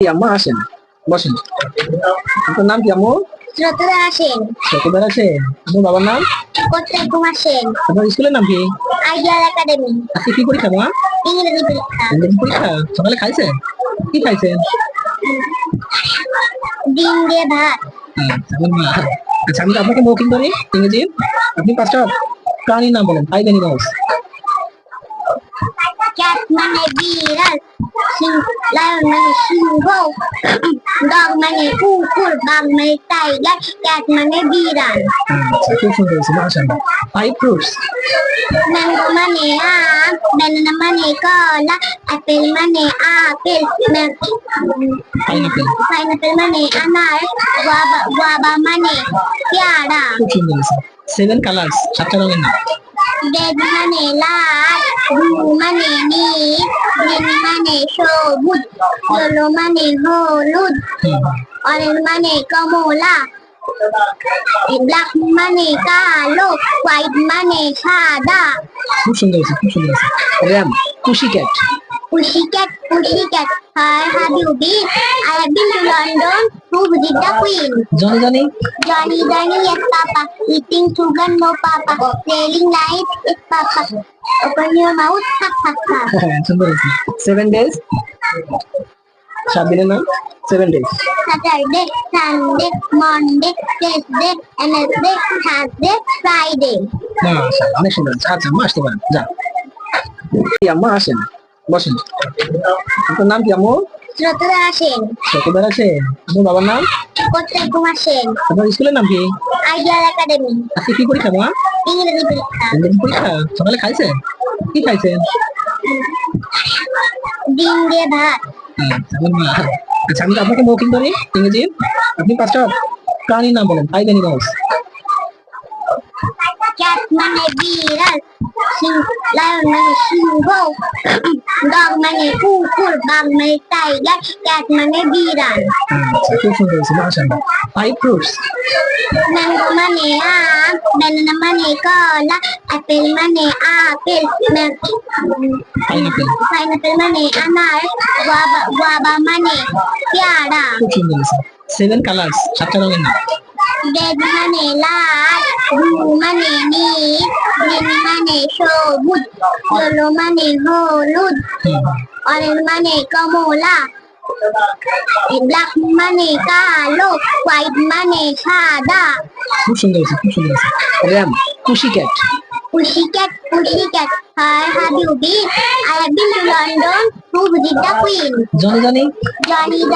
আম্মা আসেন, বসেন। আপনার নাম কি আম্মু? শ্রোতদা আসেন। ছোটবেলা আসেন। আপনার বাবার নাম? কোথায় আসেন? আপনার স্কুলের নাম কি? Ideal academy. আজকে কি পরীক্ষা মা? ইংরেজি পরীক্ষা। ইংরেজি পরীক্ষা। সকালে খাইছেন? কি খাইছেন? ডিম দিয়ে ভাত। মা। আচ্ছা, আমি তো আপনাকে মৌখিক ধরি ইংরেজি। আপনি 5টা প্রাণীর নাম বলেন, 5 অ্যানিমালস। ক্যাট মানে বিড়াল, লায়ন মানে সিংহ, ডগ মানে কুকুর, বাঘ মানে টাইগার, ক্যাট মানে বিড়াল। আচ্ছা, খুব সুন্দর হয়েছে মাশাআল্লাহ। 5 ফ্রুটস। ম্যাঙ্গো মানে আম, ব্যানানা মানে কলা, অ্যাপেল মানে আপেল, পাইনাপেল। পাইনাপেল মানে আনার, গুয়াভা মানে পেয়ারা। খুব সুন্দর হয়েছে। 7 কালার্স, 7টা রঙের নাম। রেড মানে লাল, ব্লু মানে নীল, গ্রিন মানে সবুজ, ইয়েলো মানে হলুদ, অরেঞ্জ মানে কমলা, ব্ল্যাক মানে কালো, হোয়াইট মানে সাদা। খুব সুন্দর হয়েছে, খুব সুন্দর হয়েছে। RAM, pussy cat. Pussycat, pussycat, where have you been? I have been to London to visit the Queen. Johnny Johnny. Johnny, Johnny, yes, Papa. Eating sugar, no, Papa. Playing night, yes, Papa. Open your mouth, ha, ha, ha. সুন্দর হয়েছে। 7 days, 7 দিনের নাম। 7 days. Saturday, Sunday, Monday, Tuesday, Wednesday, Thursday, Friday. মাশাআল্লাহ, অনেক সুন্দর হয়েছে। আচ্ছা, আম্মা আসতে পারেন, যান। আম্মা আসেন, বসেন। আপনার নাম কি আম্মু? শ্রোতদা আসেন। ছোটবেলা আসেন। আপনার বাবার নাম? কোথায় আসেন? আপনার স্কুলের নাম কি? Ideal academy. আজকে কি পরীক্ষা মা? ইংরেজি পরীক্ষা। ইংরেজি পরীক্ষা। সকালে খাইছেন? কি খাইছেন? ডিম দিয়ে ভাত। মা। আচ্ছা, আমি তো আপনাকে মৌখিক ধরি ইংরেজি। আপনি 5টা প্রাণীর নাম বলেন, 5 অ্যানিমালস। ক্যাট মানে বিড়াল, লায়ন মানে সিংহ, ডগ মানে কুকুর, বাঘ মানে টাইগার, ক্যাট মানে বিড়াল। আচ্ছা, খুব সুন্দর হয়েছে মাশাআল্লাহ। 5 ফ্রুটস। ম্যাঙ্গো মানে আম, ব্যানানা মানে কলা, অ্যাপেল মানে আপেল, পাইনাপেল। পাইনাপেল মানে আনার, গুয়াভা মানে পেয়ারা। খুব সুন্দর হয়েছে। 7 কালার্স, 7টা রঙের নাম। রেড মানে লাল, ব্লু মানে নীল, গ্রিন মানে সবুজ, ইয়েলো মানে হলুদ, অরেঞ্জ মানে কমলা, ব্ল্যাক মানে কালো, হোয়াইট মানে সাদা। খুব সুন্দর হয়েছে, খুব সুন্দর হয়েছে। RAM, pussy cat. Pussycat, pussycat, where have you been? I have been to London to visit the Queen. Johnny Johnny. Johnny,